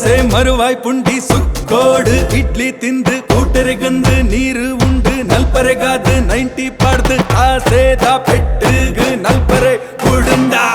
தோசை மறுவாய் புண்டி சுக்கோடு இட்லி திந்து கூட்டரைகந்து நீரு உண்டு நல்பரைகாது 90 பாடுது ஆசேதா பெட்டுகு நல்பரை குடுந்தா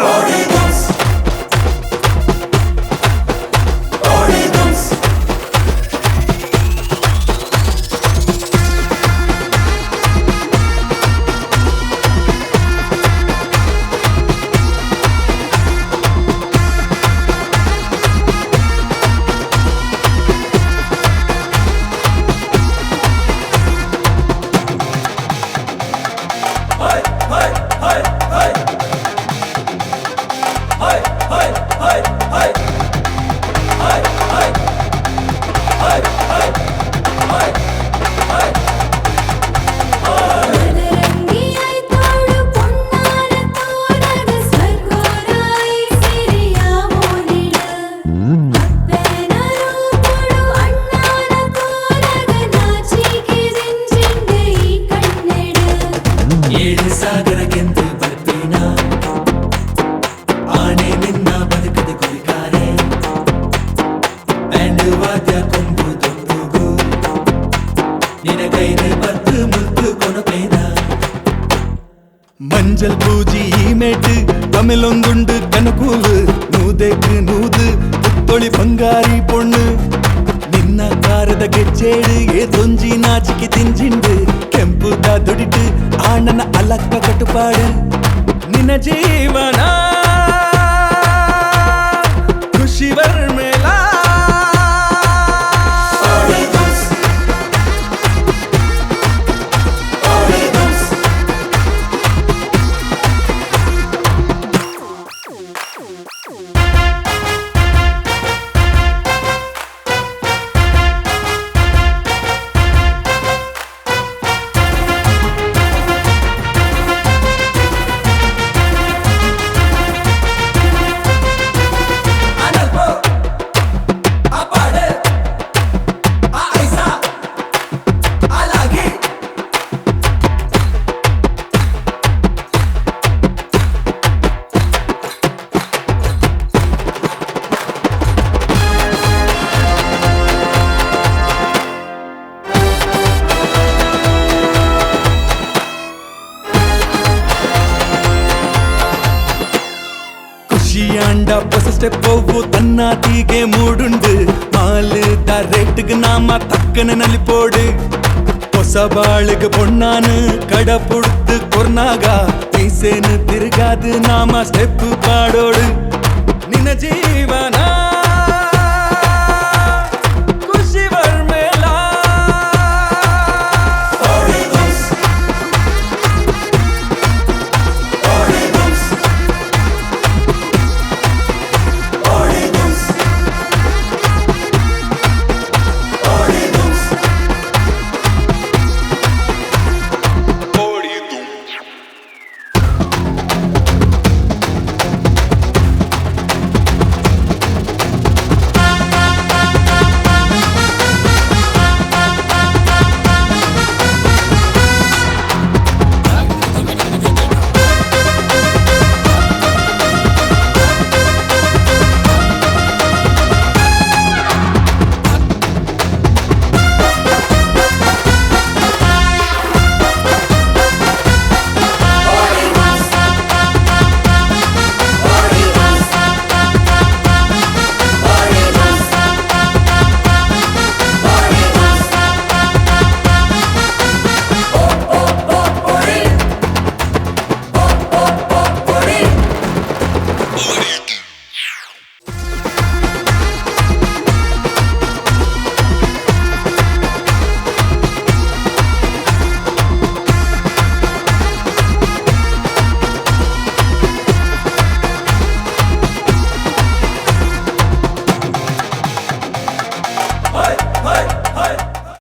ಮಂಜಲ್ ಪೂಜಿ ಈ ಮೇಟು ತಮಿಳೊಂದುಂಡು ಕನಕೂಲು ನೂದೆಕು ನೂದು ಪುತ್ತೊಳಿ ಬಂಗಾರಿ ಪೊಣ್ಣು ನಿನ್ನ ಕಾರದ ಗೆಜ್ಜೇಡು ಏದೊಂಜಿ ನಾಚಿಕೆ ತಿಂಜಿಂಡು ಕೆಂಪುದ ದುಡಿಟು ಆಣನ ಅಲಕ್ಕ ಕಟುಪಾಡು ನಿನ್ನ ಜೀವನ ಖುಷಿ ಬರ್ಮೇಲ ಖುಷಿಯಾಂಡ ಹೊಸ ಸ್ಟೆಪ್ ಹೋಗು ತನ್ನಾತಿಗೆ ಮೂಡುಂಡು ಮಾಲು ರೇಟ್ಗೆ ನಾಮ ತಕ್ಕನ ನಲಿಪೋಡು ಹೊಸ ಬಾಳಿಗೆ பொண்ணானு கட புடுத்து கொர்னாக பீசேனு திருகாது நாம ஸ்டெப் பாடோடு நின ஜீவனா